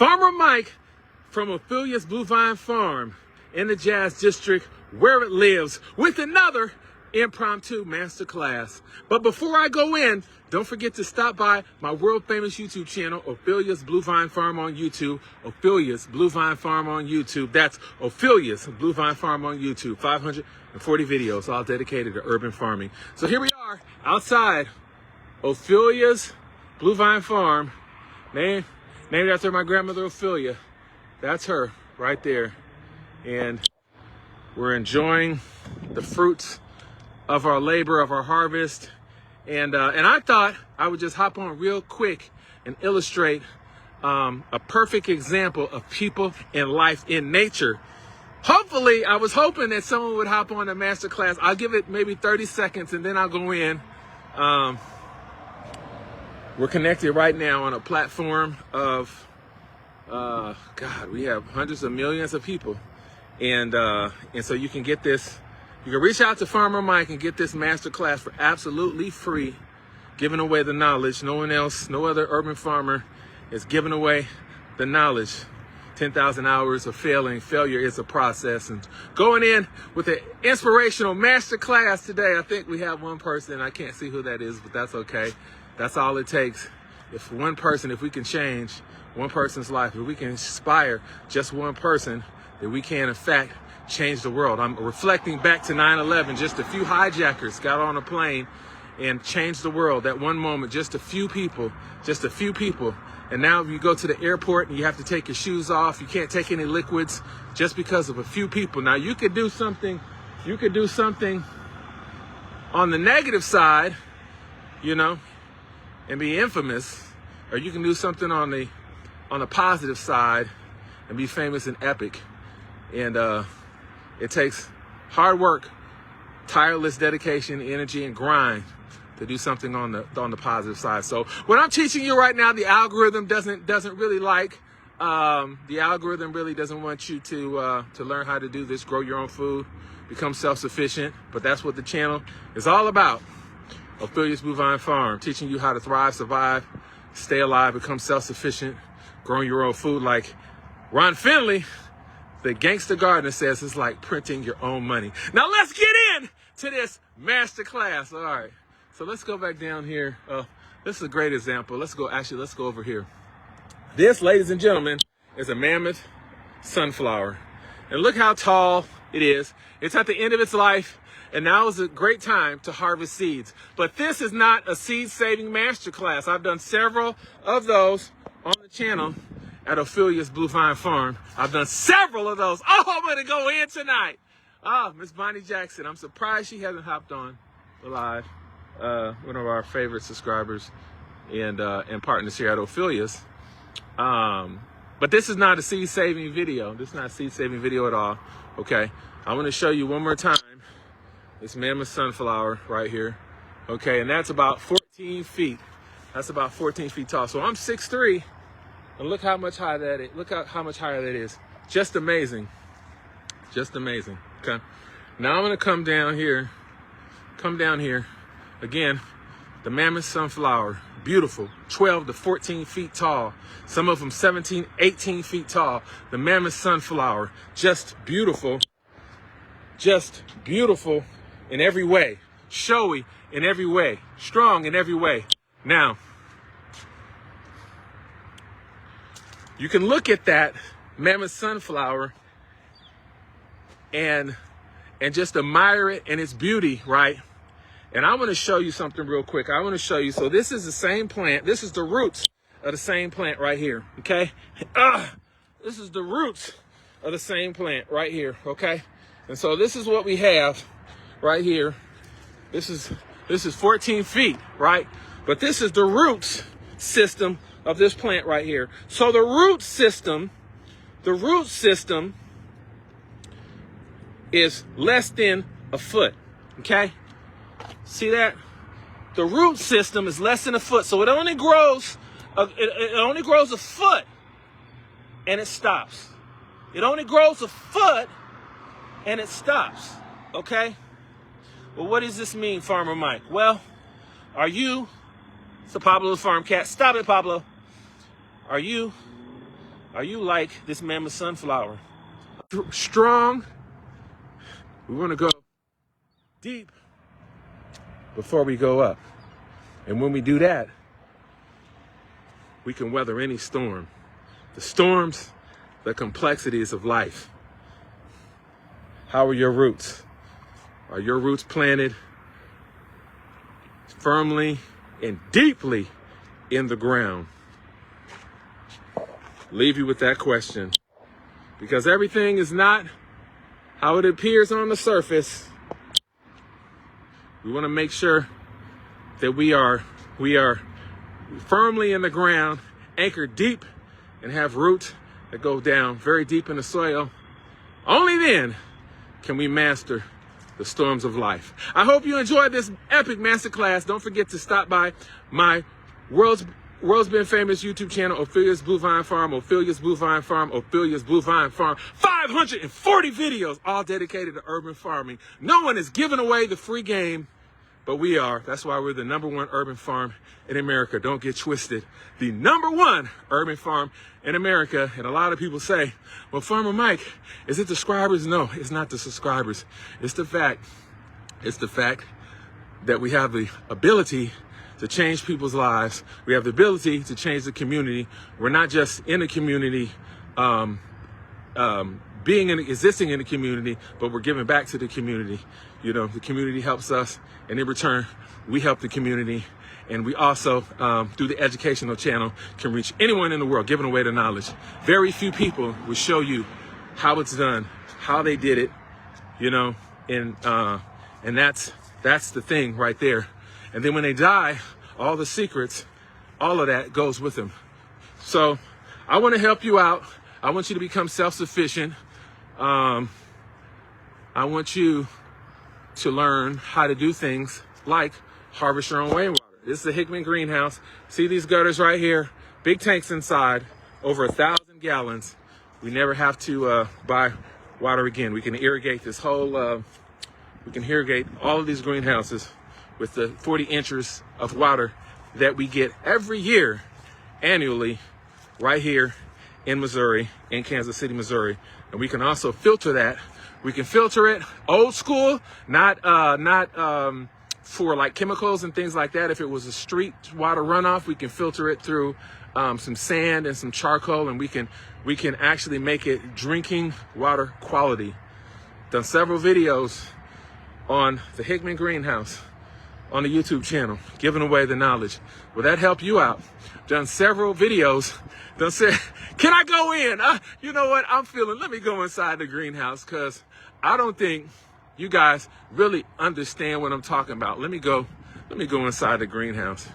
Farmer Mike from Ophelia's Blue Vine Farm in the Jazz District, where it lives, with another impromptu masterclass. But before I go in, don't forget to stop by my world famous YouTube channel, Ophelia's Blue Vine Farm on YouTube. Ophelia's Blue Vine Farm on YouTube. That's Ophelia's Blue Vine Farm on YouTube. 540 videos, all dedicated to urban farming. So here we are outside Ophelia's Blue Vine Farm, named after my grandmother Ophelia. That's her right there. And we're enjoying the fruits of our labor, of our harvest. And I thought I would just hop on real quick and illustrate a perfect example of people in life in nature. Hopefully, I was hoping that someone would hop on a masterclass. I'll give it maybe 30 seconds and then I'll go in. We're connected right now on a platform of, God, we have hundreds of millions of people. And so you can get this, you can reach out to Farmer Mike and get this masterclass for absolutely free, giving away the knowledge. No one else, no other urban farmer is giving away the knowledge. 10,000 hours of failure is a process. And going in with an inspirational masterclass today, I think we have one person. I can't see who that is, but that's okay. That's all it takes. If one person, if we can change one person's life, if we can inspire just one person, that we can, in fact, change the world. I'm reflecting back to 9/11. Just a few hijackers got on a plane and changed the world. That one moment, just a few people. And now you go to the airport and you have to take your shoes off. You can't take any liquids just because of a few people. Now you could do something on the negative side, you know, and be infamous, or you can do something on the positive side and be famous and epic. And it takes hard work, tireless dedication, energy, and grind to do something on the positive side. So what I'm teaching you right now, the algorithm doesn't really like. The algorithm really doesn't want you to learn how to do this, grow your own food, become self-sufficient. But that's what the channel is all about. Ophelia's Blue Vine Farm, teaching you how to thrive, survive, stay alive, become self-sufficient, growing your own food. Like Ron Finley, the gangster gardener, says it's like printing your own money. Now let's get in to this masterclass. All right, so let's go back down here. This is a great example. Let's go over here. This, ladies and gentlemen, is a mammoth sunflower. And look how tall it is. It's at the end of its life. And now is a great time to harvest seeds. But this is not a seed-saving masterclass. I've done several of those on the channel at Ophelia's Blue Vine Farm. I've done several of those. Oh, I'm going to go in tonight. Oh, Miss Bonnie Jackson. I'm surprised she hasn't hopped on live. One of our favorite subscribers and partners here at Ophelia's. But this is not a seed-saving video. This is not a seed-saving video at all. Okay. I want to show you one more time this mammoth sunflower right here. Okay, and that's about 14 feet. That's about 14 feet tall. So I'm 6'3", and look how much higher that is. Look how much higher that is. Just amazing. Just amazing. Okay. Now I'm gonna come down here. Again, the mammoth sunflower. Beautiful. 12 to 14 feet tall. Some of them 17, 18 feet tall. The mammoth sunflower. Just beautiful. Just beautiful in every way, showy in every way, strong in every way. Now, you can look at that mammoth sunflower and just admire it and its beauty, right? And I want to show you something real quick. I want to show you. So this is the same plant. This is the roots of the same plant right here, okay? This is the roots of the same plant right here, okay? And so this is what we have right here. This is 14 feet, right? But this is the roots system of this plant right here. So the root system is less than a foot, okay? See that? The root system is less than a foot. So it only grows a foot and it stops. It only grows a foot and it stops, okay? Well, what does this mean, Farmer Mike? Well, it's a Pablo the Farm Cat. Stop it, Pablo. Are you Are you like this mammoth sunflower? Strong. We want to go deep before we go up. And when we do that, we can weather any storm. The storms, the complexities of life. How are your roots? Are your roots planted firmly and deeply in the ground? Leave you with that question. Because everything is not how it appears on the surface. We want to make sure that we are firmly in the ground, anchored deep, and have roots that go down very deep in the soil. Only then can we master the storms of life. I hope you enjoyed this epic masterclass. Don't forget to stop by my world's been famous YouTube channel, Ophelia's Blue Vine Farm, Ophelia's Blue Vine Farm, Ophelia's Blue Vine Farm. 540 videos, all dedicated to urban farming. No one is giving away the free game, but we are. That's why we're the #1 urban farm in America. Don't get twisted. The #1 urban farm in America. And a lot of people say, well, Farmer Mike, is it the subscribers? No, it's not the subscribers. It's the fact that we have the ability to change people's lives. We have the ability to change the community. We're not just in a community, existing in the community, but we're giving back to the community. You know, the community helps us, and in return, we help the community. And we also, through the educational channel, can reach anyone in the world, giving away the knowledge. Very few people will show you how it's done, how they did it, you know, and that's the thing right there. And then when they die, all the secrets, all of that goes with them. So I want to help you out. I want you to become self-sufficient. I want you to learn how to do things like harvest your own rainwater. This is a Hickman greenhouse. See these gutters right here? Big tanks inside, over 1,000 gallons. We never have to buy water again. We can irrigate this whole, we can irrigate all of these greenhouses with the 40 inches of water that we get every year, annually, right here in Missouri, in Kansas City, Missouri. And we can also filter that. We can filter it old school, not for like chemicals and things like that. If it was a street water runoff, we can filter it through some sand and some charcoal, and we can actually make it drinking water quality. Done several videos on the Hickman greenhouse on the YouTube channel, giving away the knowledge. Will that help you out? Done several videos. Done said, can I go in? You know what? Let me go inside the greenhouse, because I don't think you guys really understand what I'm talking about. Let me go inside the greenhouse.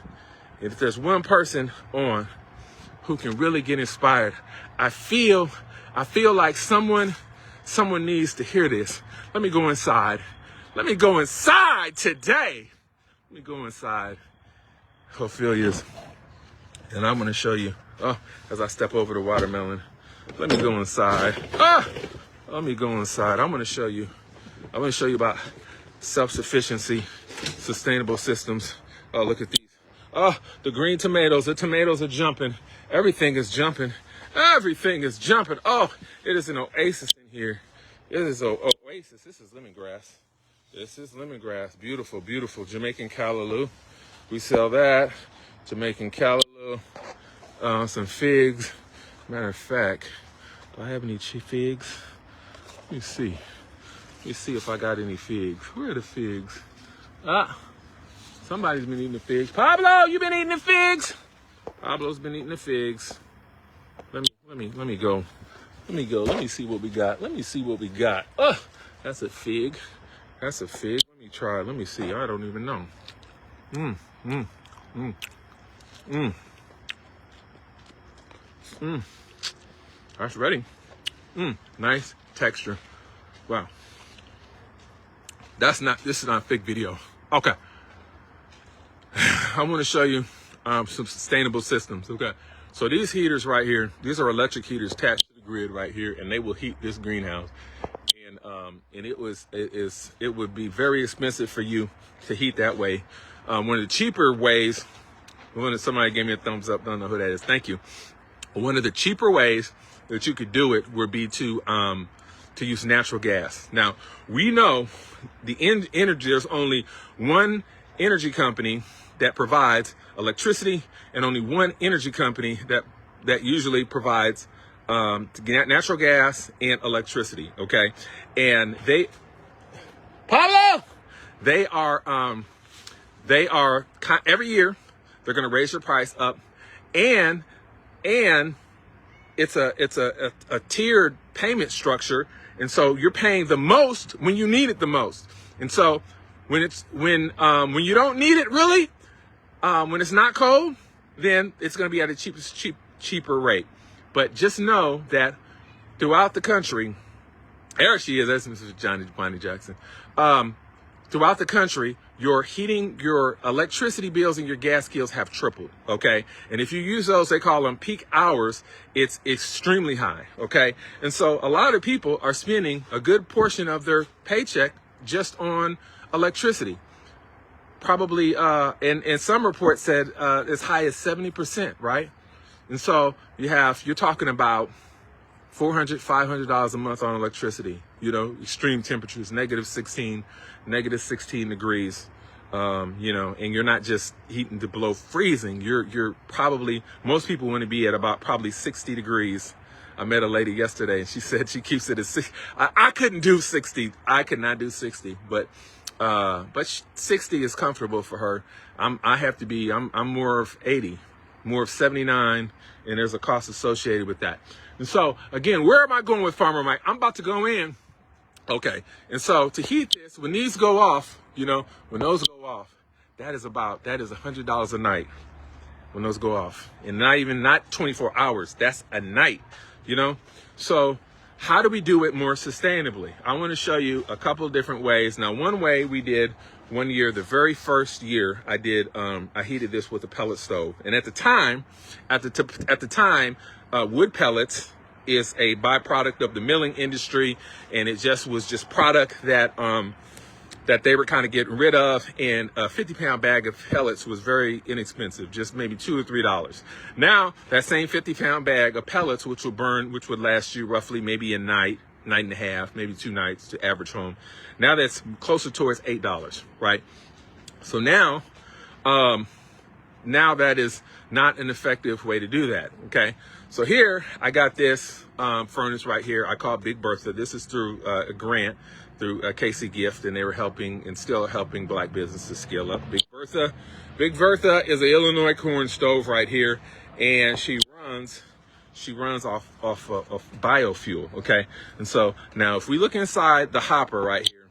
And if there's one person on who can really get inspired, I feel like someone needs to hear this. Let me go inside. Let me go inside today. Let me go inside Ophelia's, and I'm going to show you, as I step over the watermelon. Let me go inside. Let me go inside. I'm going to show you about self-sufficiency, sustainable systems. Oh, look at these. Oh, the green tomatoes. The tomatoes are jumping. Everything is jumping. Everything is jumping. Oh, it is an oasis in here. It is an oasis. This is lemongrass. This is lemongrass. Beautiful, beautiful. Jamaican callaloo. We sell that. Jamaican callaloo. Some figs. Matter of fact, do I have any figs? Let me see. Let me see if I got any figs. Where are the figs? Somebody's been eating the figs. Pablo, you been eating the figs? Pablo's been eating the figs. Let me go. Let me see what we got. Let me see what we got. That's a fig. That's a fig. Let me try. Let me see. I don't even know. That's ready. Nice texture. Wow. This is not a fig video. Okay. I want to show you some sustainable systems. Okay. So these heaters right here, these are electric heaters attached to the grid right here, and they will heat this greenhouse. And it would be very expensive for you to heat that way. One of the cheaper ways, somebody gave me a thumbs up, don't know who that is, thank you. One of the cheaper ways that you could do it would be to use natural gas. Now, we know the energy, there's only one energy company that provides electricity and only one energy company that usually provides natural gas and electricity, okay? And Pablo, they are every year they're going to raise your price up, and it's a tiered payment structure, and so you're paying the most when you need it the most. And so when you don't need it really, when it's not cold, then it's going to be at a cheaper rate. But just know that throughout the country, there she is. That's Mrs. Johnny Jackson. Throughout the country, your electricity bills and your gas bills have tripled, okay? And if you use those, they call them peak hours, it's extremely high, okay? And so a lot of people are spending a good portion of their paycheck just on electricity. Probably, and some reports said as high as 70%, right? And so you're talking about $400, $500 a month on electricity, extreme temperatures, negative 16 degrees, and you're not just heating to below freezing. You're probably, most people want to be at about probably 60 degrees. I met a lady yesterday and she said she keeps it at 60. I couldn't do 60. I could not do 60, but 60 is comfortable for her. I'm more of 80, more of 79, and there's a cost associated with that. And so again, where am I going with Farmer Mike? I'm about to go in. Okay. And so to heat this, when these go off, when those go off, that is $100 a night when those go off, and not 24 hours. That's a night, So how do we do it more sustainably? I want to show you a couple of different ways. Now, one way we did one year, the very first year I heated this with a pellet stove. And at the time, wood pellets is a byproduct of the milling industry, and it was just product that they were kind of getting rid of, and a 50-pound bag of pellets was very inexpensive, just maybe $2 or $3. Now, that same 50-pound bag of pellets, which would last you roughly maybe a night and a half, maybe 2 nights to average home, now that's closer towards $8, right? So now that is not an effective way to do that, okay? So here, I got this furnace right here. I call it Big Bertha. This is through a grant through Casey Gift, and they were helping and still helping Black businesses scale up. Big Bertha is an Illinois corn stove right here, and she runs off biofuel, okay? And so now if we look inside the hopper right here,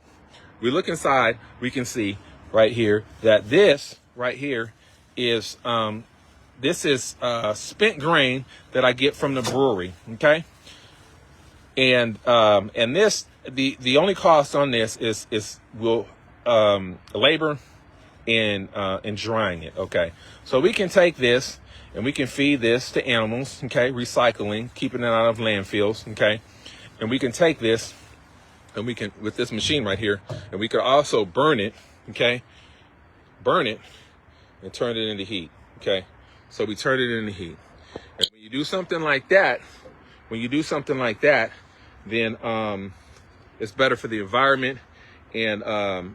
we can see right here that this right here is spent grain that I get from the brewery, okay? And this, the only cost on this is labor and drying it, okay? So we can take this and we can feed this to animals, okay? Recycling, keeping it out of landfills, okay? And we can take this and we can, with this machine right here, and we could also burn it, okay? Burn it and turn it into heat, okay? So we turn it into heat. And when you do something like that, then it's better for the environment, and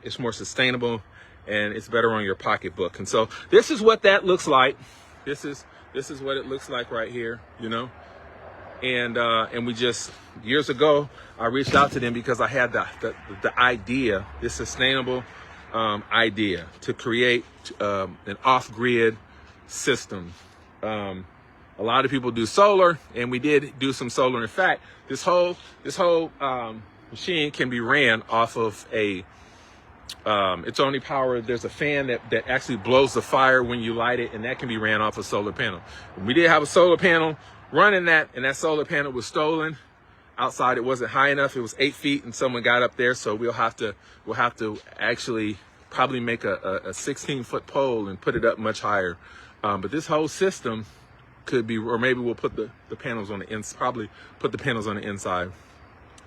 it's more sustainable, and it's better on your pocketbook. And so this is what that looks like. This is what it looks like right here, And we just, years ago, I reached out to them because I had the idea, this sustainable idea to create an off-grid system. A lot of people do solar, and we did do some solar. In fact, this whole machine can be ran off of its only power. There's a fan that actually blows the fire when you light it, and that can be ran off a solar panel. We did have a solar panel running that, and that solar panel was stolen outside. It wasn't high enough. It was 8 feet, and someone got up there. So we'll have to actually probably make a 16-foot pole and put it up much higher. But this whole system could be, or maybe we'll put the panels on the inside. Probably put the panels on the inside.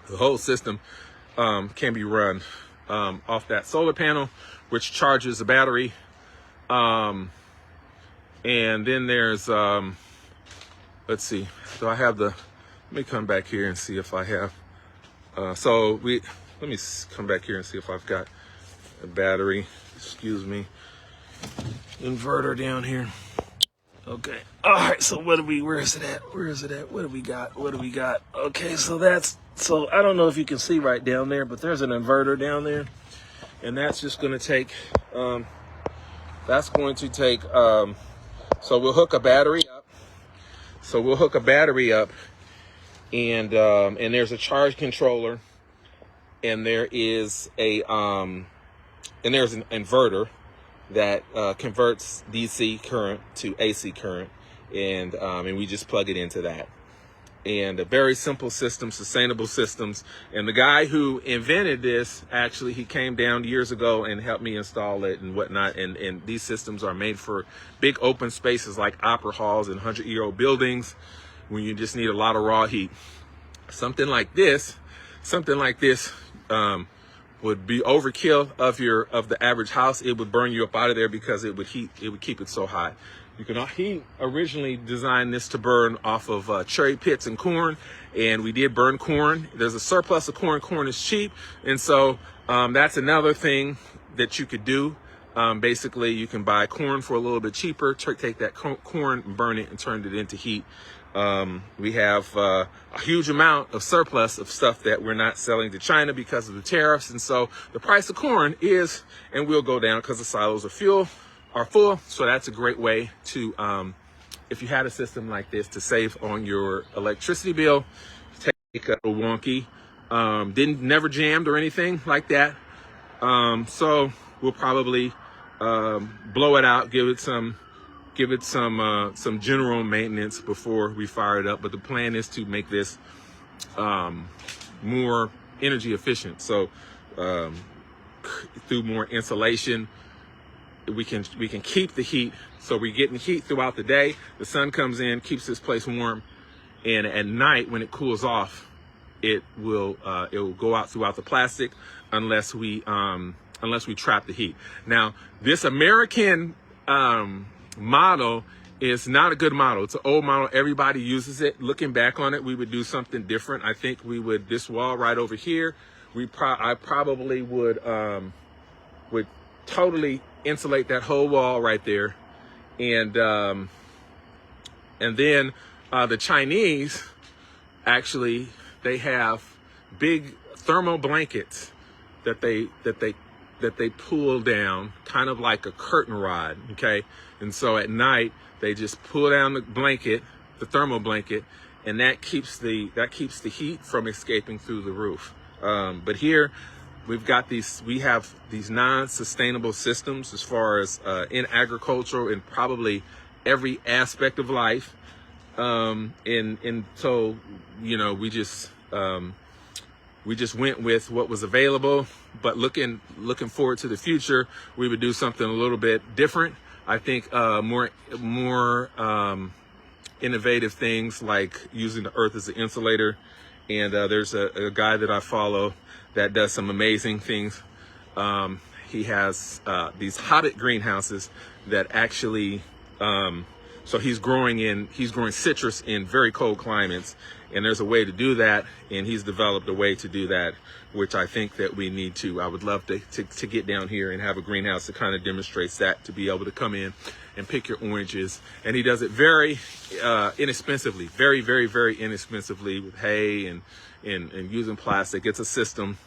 The whole system can be run off that solar panel, which charges a battery. And then there's let's see. So I have the Let me come back here and see if I have, let me come back here and see if I've got a battery, excuse me, inverter down here. Okay. All right. So where is it at? What do we got? Okay. So I don't know if you can see right down there, but there's an inverter down there, and that's just going to take, so we'll hook a battery up. And there's a charge controller, and there's an inverter that converts DC current to AC current, and we just plug it into that. And a very simple system, sustainable systems. And the guy who invented this, actually, he came down years ago and helped me install it and whatnot. And these systems are made for big open spaces like opera halls and 100-year-old buildings, when you just need a lot of raw heat. Something like this would be overkill of the average house. It would burn you up out of there because it would keep it so hot. He originally designed this to burn off of cherry pits and corn, and we did burn corn. There's a surplus of corn. Corn is cheap, and so that's another thing that you could do. Basically, you can buy corn for a little bit cheaper, take that corn and burn it and turn it into heat. We have a huge amount of surplus of stuff that we're not selling to China because of the tariffs, and so the price of corn is and will go down because the silos are full. So that's a great way to, if you had a system like this, to save on your electricity bill. Take a wonky, never jammed or anything like that. So we'll probably blow it out, give it some general maintenance before we fire it up. But the plan is to make this more energy efficient. So through more insulation, we can keep the heat. So we're getting heat throughout the day. The sun comes in, keeps this place warm, and at night when it cools off, it will go out throughout the plastic unless we trap the heat. Now, this American model is not a good model. It's an old model. Everybody uses it. Looking back on it, we would do something different. I think we would, this wall right over here, I probably would totally insulate that whole wall right there. And then the Chinese, actually, they have big thermal blankets that they pull down, kind of like a curtain rod, okay? And so at night they just pull down the blanket, the thermal blanket, and that keeps the heat from escaping through the roof. But here we have these non-sustainable systems as far as in agriculture and probably every aspect of life. And so, you know, we just went with what was available, but looking forward to the future, we would do something a little bit different. I think more innovative things like using the earth as an insulator. And there's a guy that I follow that does some amazing things. He has these hobbit greenhouses that actually, so he's growing citrus in very cold climates, and there's a way to do that, and he's developed a way to do that, which I think that we need to. I would love to get down here and have a greenhouse that kind of demonstrates that, to be able to come in and pick your oranges. And he does it very inexpensively, very, very, very inexpensively, with hay and using plastic. It's a system,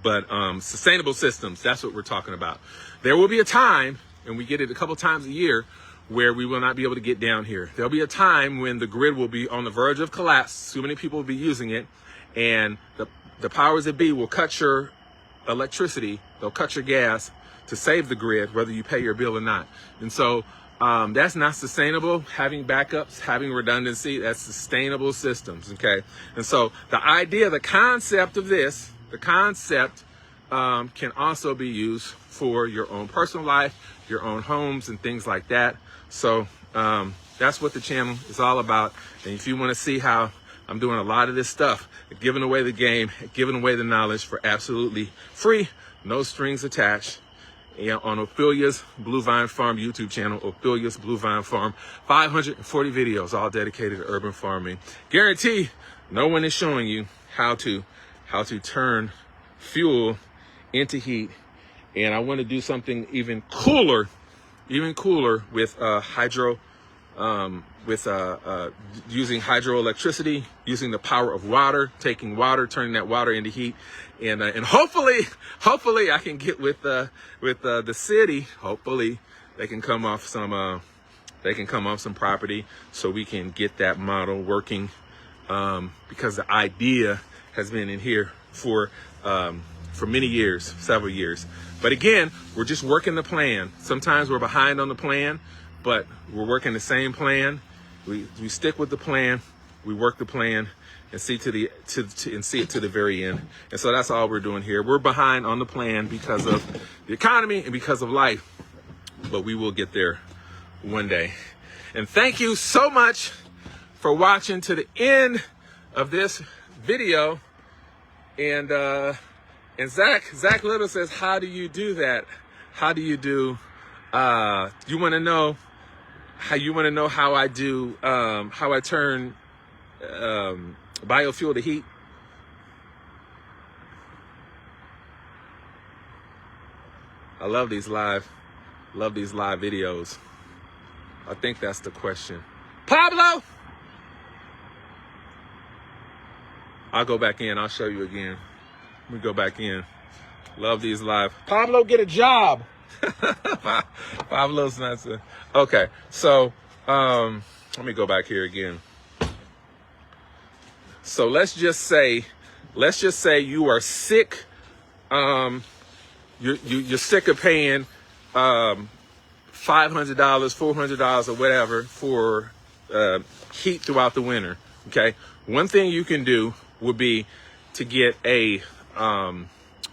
but sustainable systems, that's what we're talking about. There will be a time, and we get it a couple times a year, where we will not be able to get down here. There'll be a time when the grid will be on the verge of collapse. Too many people will be using it, and the powers that be will cut your electricity, they'll cut your gas to save the grid, whether you pay your bill or not. And so that's not sustainable. Having backups, having redundancy, that's sustainable systems, okay? And so the idea, the concept of this, can also be used for your own personal life, your own homes and things like that. So that's what the channel is all about. And if you want to see how I'm doing a lot of this stuff, giving away the game, giving away the knowledge for absolutely free, no strings attached, and on Ophelia's Blue Vine Farm YouTube channel, Ophelia's Blue Vine Farm. 540 videos, all dedicated to urban farming. Guarantee no one is showing you how to turn fuel into heat. And I want to do something even cooler with using hydroelectricity, using the power of water, taking water, turning that water into heat, and hopefully I can get with the city. Hopefully they can come off some property so we can get that model working, because the idea has been in here for many years, several years. But again, we're just working the plan. Sometimes we're behind on the plan, but we're working the same plan. We stick with the plan, we work the plan, and see it to the very end. And so that's all we're doing here. We're behind on the plan because of the economy and because of life, but we will get there one day. And thank you so much for watching to the end of this video. And Zach Little says, how do you do that? How do you do, you want to know how I do, how I turn biofuel to heat? I love these live videos. I think that's the question. Pablo! I'll go back in, I'll show you again. Let me go back in. Love these live. Pablo, get a job. Pablo's not so. Okay, so let me go back here again. So let's just say you are sick. You're sick of paying $500, $400 or whatever for heat throughout the winter. Okay, one thing you can do would be to get a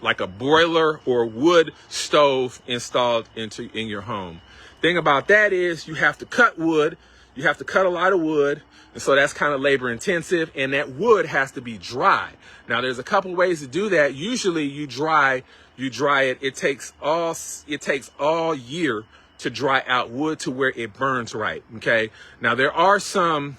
like a boiler or wood stove installed in your home. Thing about that is you have to cut wood. You have to cut a lot of wood. And so that's kind of labor intensive, and that wood has to be dry. Now there's a couple ways to do that. Usually you dry it. It takes all year to dry out wood to where it burns right. Okay. Now there are some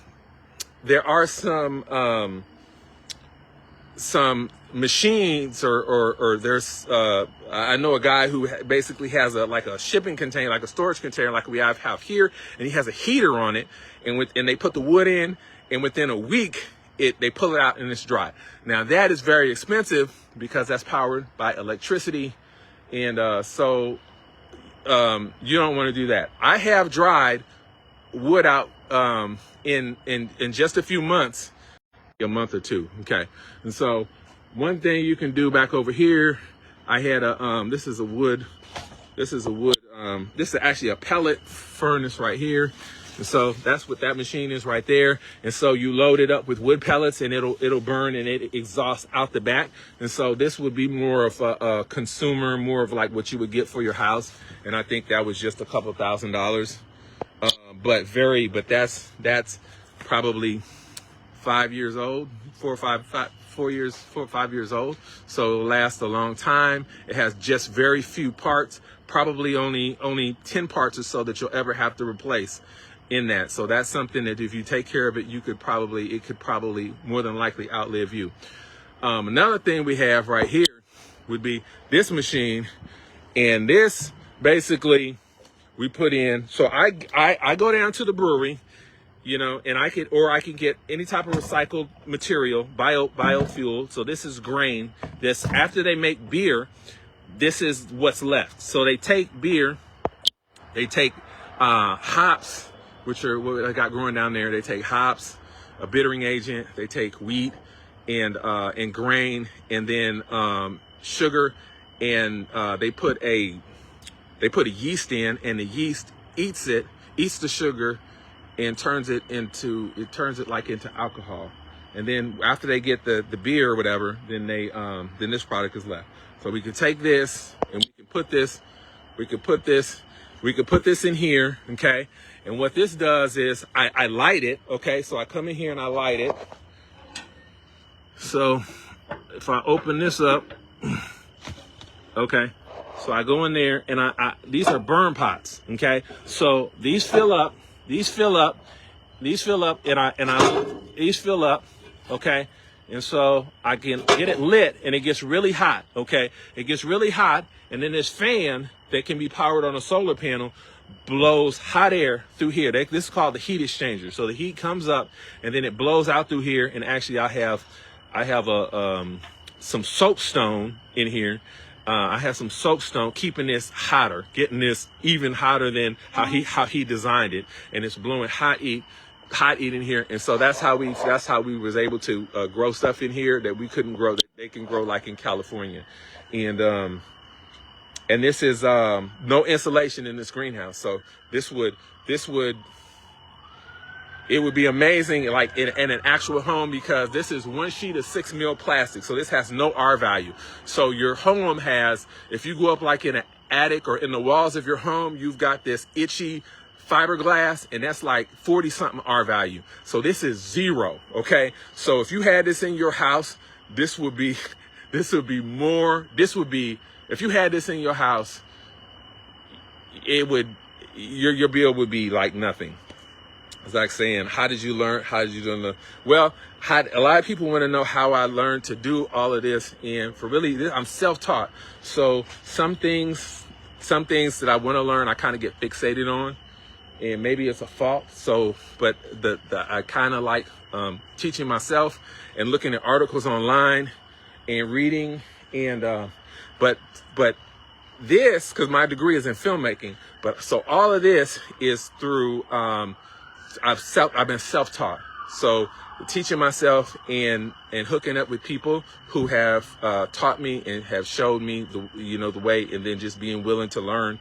machines or there's I know a guy who basically has a shipping container, like a storage container like we have here, and he has a heater on it, and they put the wood in, and within a week they pull it out and it's dry. Now that is very expensive because that's powered by electricity, and so you don't want to do that. I have dried wood out in just a few months, a month or two. Okay. And so one thing you can do back over here, I had this is actually a pellet furnace right here. And so that's what that machine is right there. And so you load it up with wood pellets, and it'll burn, and it exhausts out the back. And so this would be more of a consumer, more of like what you would get for your house. And I think that was just a couple $1,000. But that's probably 5 years old, 4 or 5 years old. So it'll last a long time. It has just very few parts, probably only 10 parts or so that you'll ever have to replace in that. So that's something that if you take care of it, it could probably more than likely outlive you. Another thing we have right here would be this machine, and this basically we put in. So I go down to the brewery, and I can get any type of recycled material, biofuel. So this is grain. This, after they make beer, this is what's left. So they take beer, they take hops, which are what I got growing down there. They take hops, a bittering agent. They take wheat and grain, and then sugar, and they put a yeast in, and the yeast eats the sugar, and turns it like into alcohol. And then after they get the beer or whatever, then this product is left. So we could take this, and we could put this in here, okay? And what this does is I light it, okay? So I come in here and I light it. So if I open this up, okay, So I go in there and these are burn pots. Okay. So these fill up, and these fill up. Okay. And so I can get it lit and it gets really hot. Okay. It gets really hot. And then this fan that can be powered on a solar panel blows hot air through here. This is called the heat exchanger. So the heat comes up and then it blows out through here. And actually I have some soapstone in here. I have some soapstone keeping this hotter, getting this even hotter than how he designed it. And it's blowing hot heat in here. And so that's how we was able to grow stuff in here that we couldn't grow, that they can grow like in California. And this is no insulation in this greenhouse. So it would be amazing like in an actual home, because this is one sheet of 6 mil plastic. So this has no R value. So your home has, if you go up like in an attic or in the walls of your home, you've got this itchy fiberglass, and that's like 40 something R value. So this is 0. Okay. So if you had this in your house, if you had this in your house, your bill would be like nothing. It's like saying, how did you learn? How did you do it? Well, a lot of people want to know how I learned to do all of this. And for really, I'm self-taught. So some things that I want to learn, I kind of get fixated on, and maybe it's a fault. So, but I kind of like teaching myself and looking at articles online and reading. And but this, because my degree is in filmmaking, so all of this is through I've been self-taught. So teaching myself and hooking up with people who have taught me and have showed me the way, and then just being willing to learn,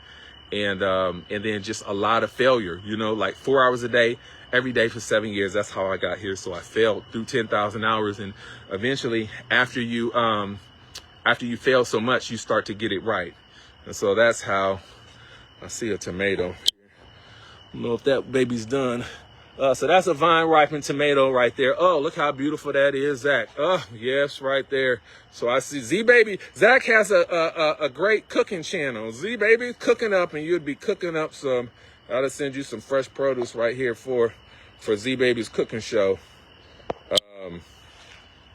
and then just a lot of failure, like 4 hours a day, every day for 7 years. That's how I got here. So I failed through 10,000 hours, and eventually after you fail so much, you start to get it right. And so that's how I see a tomato. I don't know if that baby's done. So that's a vine ripened tomato right there. Oh, look how beautiful that is, Zach. Oh, yes, right there. So I see Z-Baby. Zach has a great cooking channel. Z-Baby cooking up, and you'd be cooking up some. I'll send you some fresh produce right here for Z-Baby's cooking show.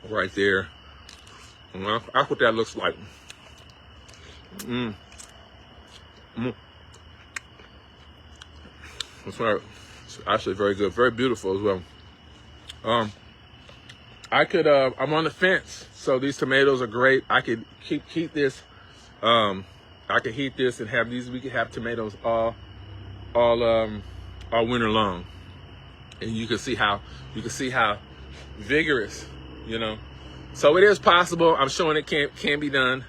Right there. That's what that looks like. That's right. It's actually very good, very beautiful as well. I'm on the fence, so these tomatoes are great. I could keep this. I could heat this and have these. We could have tomatoes all winter long, and you can see how vigorous, So it is possible. I'm showing it can be done.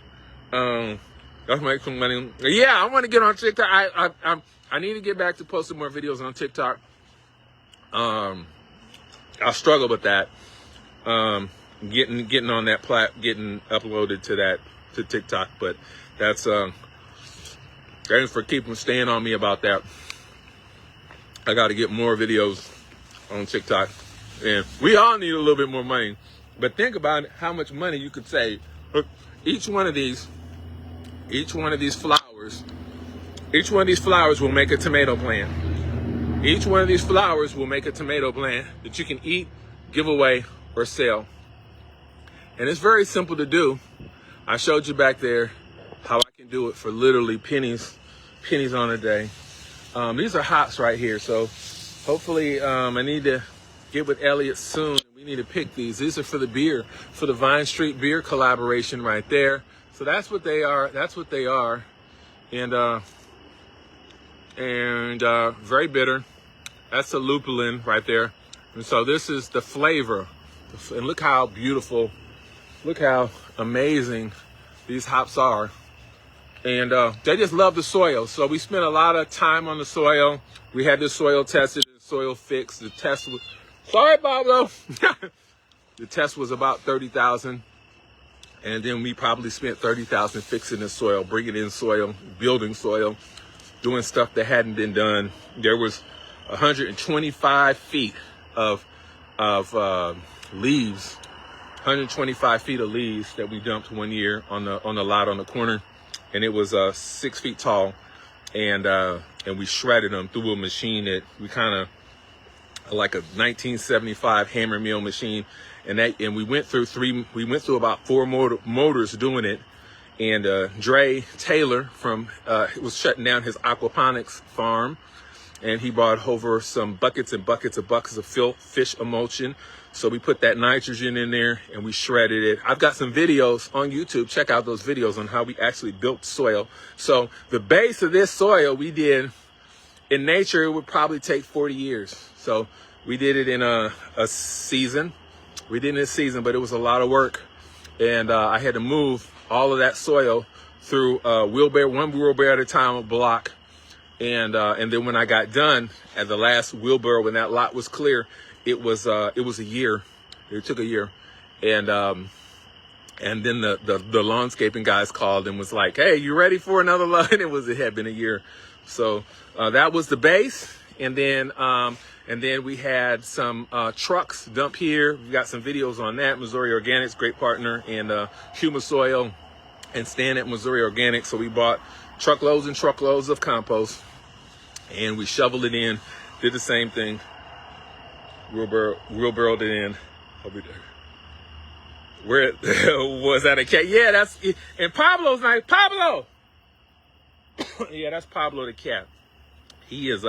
Let's make some money. Yeah, I want to get on TikTok. I need to get back to posting more videos on TikTok. I struggle with that. Getting on that getting uploaded to TikTok, but that's thanks for staying on me about that. I got to get more videos on TikTok, and we all need a little bit more money. But think about how much money you could save. Look, each one of these flowers will make a tomato plant. Each one of these flowers will make a tomato plant that you can eat, give away, or sell. And it's very simple to do. I showed you back there how I can do it for literally pennies on a day. These are hops right here. So hopefully I need to get with Elliot soon. We need to pick these. These are for the beer, for the Vine Street Beer collaboration right there. So that's what they are. And very bitter. That's a lupulin right there. And so this is the flavor. And look how beautiful, look how amazing these hops are. And they just love the soil. So we spent a lot of time on the soil. We had the soil tested, the soil fixed. The test was, sorry, Pablo. The test was about 30,000. And then we probably spent 30,000 fixing the soil, bringing in soil, building soil, doing stuff that hadn't been done. There was 125 feet of leaves, 125 feet of leaves that we dumped one year on the lot on the corner. and it was 6 feet tall, and we shredded them through a machine that we kind of like a 1975 hammer mill machine, and we went through about 4 motors doing it. And Dre Taylor was shutting down his aquaponics farm, and he brought over some buckets and buckets of fish emulsion. So we put that nitrogen in there and we shredded it. I've got some videos on YouTube. Check out those videos on how we actually built soil. So the base of this soil we did in nature, it would probably take 40 years. So we did it in a season. We did it in a season, but it was a lot of work. And I had to move all of that soil through one wheelbarrow at a time, a block. And then when I got done at the last wheelbarrow, when that lot was clear, it was a year. It took a year. And then the landscaping guys called and was like, "Hey, you ready for another lot?" And it had been a year. So that was the base. And then we had some trucks dump here. We got some videos on that. Missouri Organics, great partner, and Humasoil and Stan at Missouri Organics. So we bought truckloads and truckloads of compost, and we shoveled it in, did the same thing, wheelbarrowed it in. Where was that a cat? Yeah, that's, and Pablo's like, Pablo! Yeah, that's Pablo the cat. He is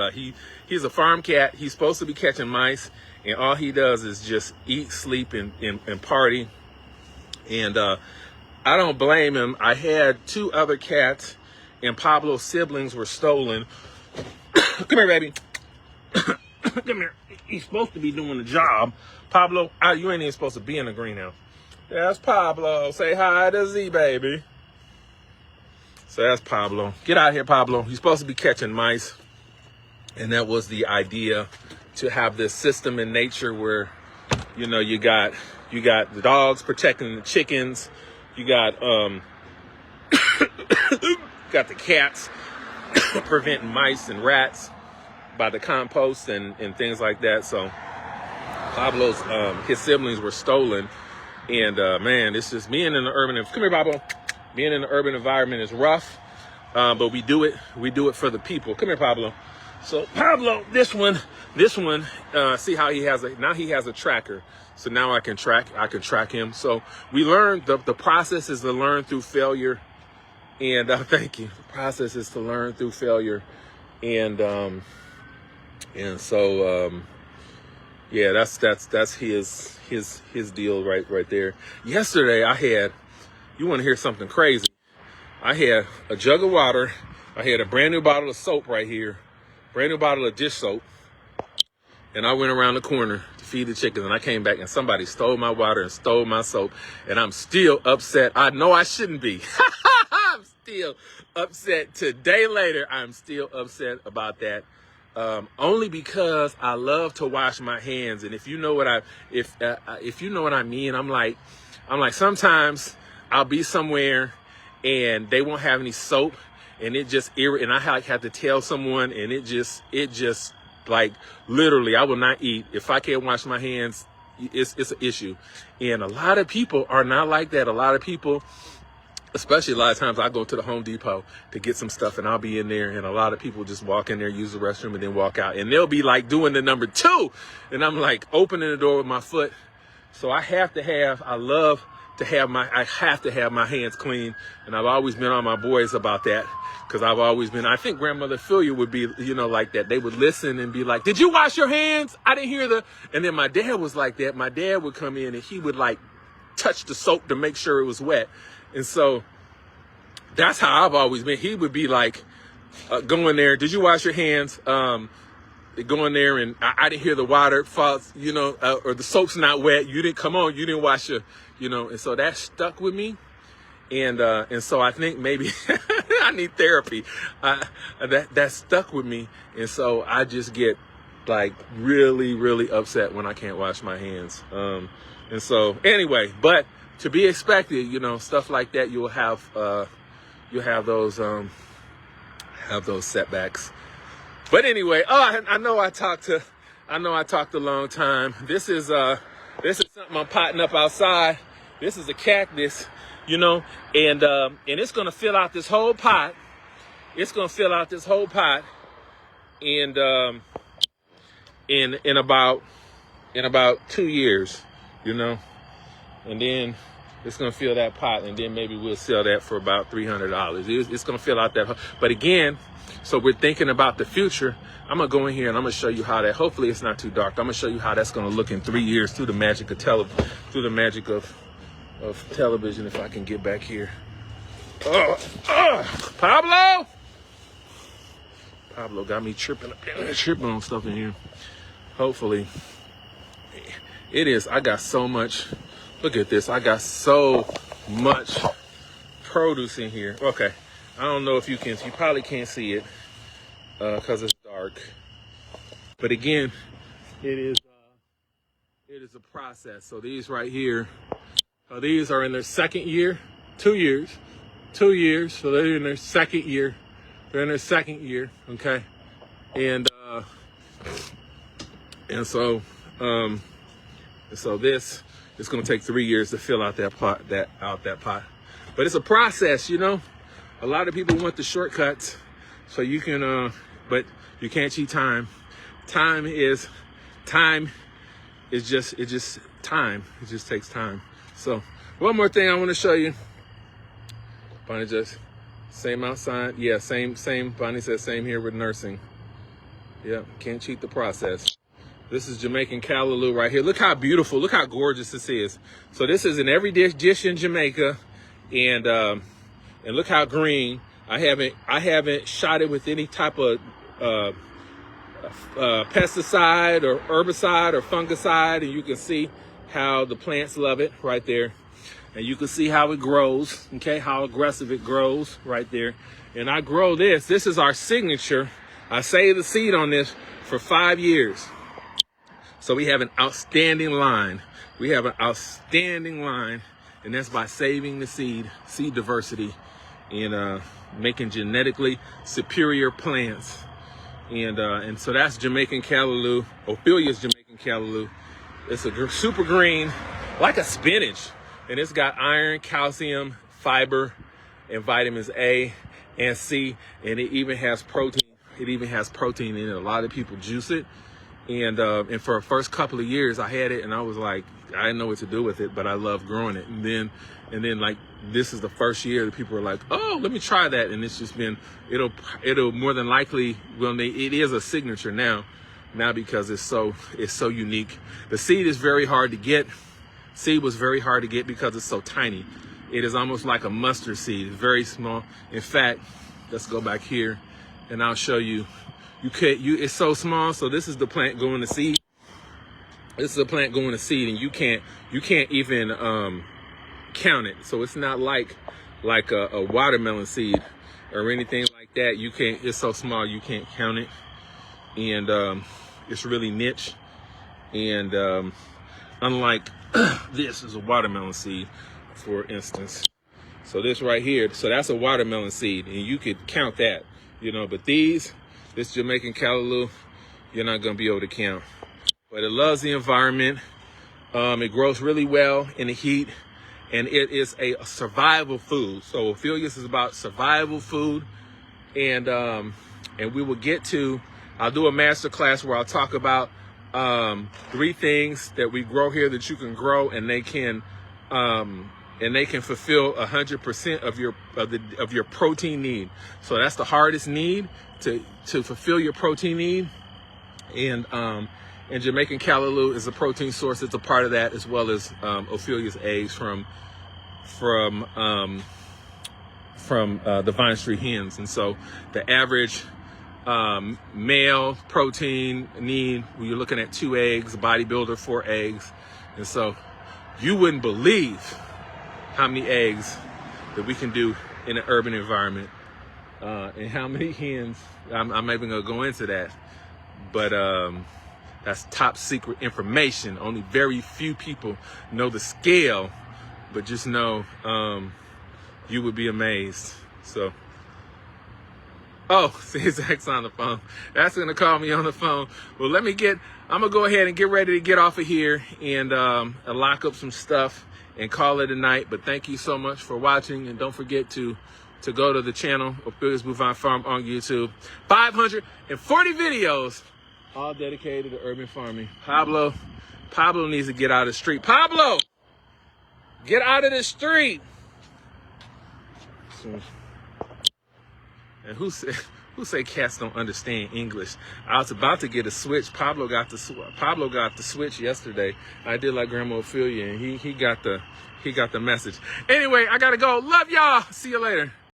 he's a farm cat. He's supposed to be catching mice, and all he does is just eat, sleep, and party. And I don't blame him. I had 2 other cats, and Pablo's siblings were stolen. Come here, baby. Come here. He's supposed to be doing the job. Pablo, you ain't even supposed to be in the greenhouse. That's Pablo. Say hi to Z, baby. So that's Pablo. Get out here, Pablo. You're supposed to be catching mice. And that was the idea, to have this system in nature where, you know, you got the dogs protecting the chickens. You got got the cats preventing mice and rats by the compost and things like that. So Pablo's his siblings were stolen, and man, it's just being in the urban. Come here, Pablo. Being in the urban environment is rough, but we do it for the people. Come here, Pablo. So Pablo, this one, see how he has a tracker. So now I can track him. So we learned the process is to learn through failure. And thank you. The process is to learn through failure. And so yeah, that's his deal right there. Yesterday you want to hear something crazy? I had a jug of water. I had a brand new bottle of soap right here. Brand new bottle of dish soap, and I went around the corner to feed the chickens, and I came back and somebody stole my water and stole my soap, and I'm still upset. I know I shouldn't be. I'm still upset. Today later, I'm still upset about that. Only because I love to wash my hands, and if you know what I mean, I'm like sometimes I'll be somewhere and they won't have any soap. And and I have to tell someone, and it just like literally, I will not eat if I can't wash my hands. It's an issue, and a lot of people are not like that. A lot of people, especially a lot of times, I go to the Home Depot to get some stuff, and I'll be in there, and a lot of people just walk in there, use the restroom, and then walk out, and they'll be like doing the number 2, and I'm like opening the door with my foot. So I have to have my hands clean, and I've always been on my boys about that. Because I think Grandmother Ophelia would be, like that. They would listen and be like, "Did you wash your hands? I didn't hear And then my dad was like that. My dad would come in and he would like touch the soap to make sure it was wet. And so that's how I've always been. He would be like, go in there. "Did you wash your hands?" Go in there, and I didn't hear the water fall, or the soap's not wet. You didn't wash your, and so that stuck with me. And so I think maybe I need therapy. That stuck with me. And so I just get like really, really upset when I can't wash my hands. And so anyway, but to be expected, stuff like that, you'll have those setbacks. But anyway, I know I talked a long time. This is something I'm potting up outside. This is a cactus. you know, and it's gonna fill out this whole pot. It's gonna fill out this whole pot, and in about 2 years, you know, and then it's gonna fill that pot, and then maybe we'll sell that for about $300. It's gonna fill out that. But again, so we're thinking about the future. I'm gonna go in here and I'm gonna show you how that. Hopefully, it's not too dark. I'm gonna show you how that's gonna look in 3 years through the magic of television. If I can get back here. Pablo got me tripping on stuff in here. Hopefully, it is. I got so much. Look at this. I got so much produce in here. Okay. I don't know if you probably can't see it because it's dark. But again, it is a process. So these right here, these are in their second year, 2 years. So they're in their second year. Okay. And so this is going to take 3 years to fill out that pot. But it's a process, you know. A lot of people want the shortcuts, so you can, but you can't cheat time. Time is time. It just takes time. So one more thing I want to show you. Bonnie just same outside. Yeah, same. Bonnie says same here with nursing. Yeah, can't cheat the process. This is Jamaican callaloo right here. Look how beautiful, look how gorgeous this is. So this is in every dish in Jamaica, and look how green. I haven't shot it with any type of pesticide or herbicide or fungicide, and you can see how the plants love it right there. And you can see how it grows, okay, how aggressive it grows right there. And I grow this. This is our signature. I saved the seed on this for 5 years. So we have an outstanding line. And that's by saving the seed diversity, and making genetically superior plants. And so that's Jamaican callaloo, Ophelia's Jamaican callaloo. It's a super green, like a spinach. And it's got iron, calcium, fiber, and vitamins A and C. And it even has protein. In it. A lot of people juice it. And for the first couple of years, I had it, and I was like, I didn't know what to do with it, but I love growing it. And then like, this is the first year that people are like, oh, let me try that. And it's just been, it'll more than likely, it is a signature now because it's so unique. The seed is very hard to get. Seed was very hard to get because it's so tiny. It is almost like a mustard seed. It's very small. In fact, let's go back here and I'll show you. It's so small. So this is the plant going to seed. This is a plant going to seed, and you can't even count it. So it's not like a watermelon seed or anything like that. You can't. It's so small you can't count it, and it's really niche. And unlike this is a watermelon seed, for instance. So this right here, so that's a watermelon seed, and you could count that, you know. But this Jamaican callaloo, you're not gonna be able to count. But it loves the environment. It grows really well in the heat, and it is a survival food. So Ophelia's is about survival food, and we will get to. I'll do a masterclass where I'll talk about 3 things that we grow here that you can grow, and they can fulfill 100% of your protein need. So that's the hardest need to fulfill your protein need, and Jamaican callaloo is a protein source. It's a part of that, as well as Ophelia's eggs from the Vine Street hens. And so the average male protein need, when you're looking at 2 eggs, bodybuilder 4 eggs. And so you wouldn't believe how many eggs that we can do in an urban environment, and how many hens. I'm not even gonna go into that, but that's top secret information. Only very few people know the scale, but just know you would be amazed. So Oh, see, Zach's on the phone. That's going to call me on the phone. Well, I'm going to go ahead and get ready to get off of here and lock up some stuff and call it a night. But thank you so much for watching. And don't forget to go to the channel, Ophelia's Bovine Farm on YouTube. 540 videos, all dedicated to urban farming. Pablo needs to get out of the street. Pablo, get out of the street. And who say cats don't understand English? I was about to get a switch. Pablo got the switch yesterday. I did like Grandma Ophelia, and he got the message. Anyway, I gotta go. Love y'all. See you later.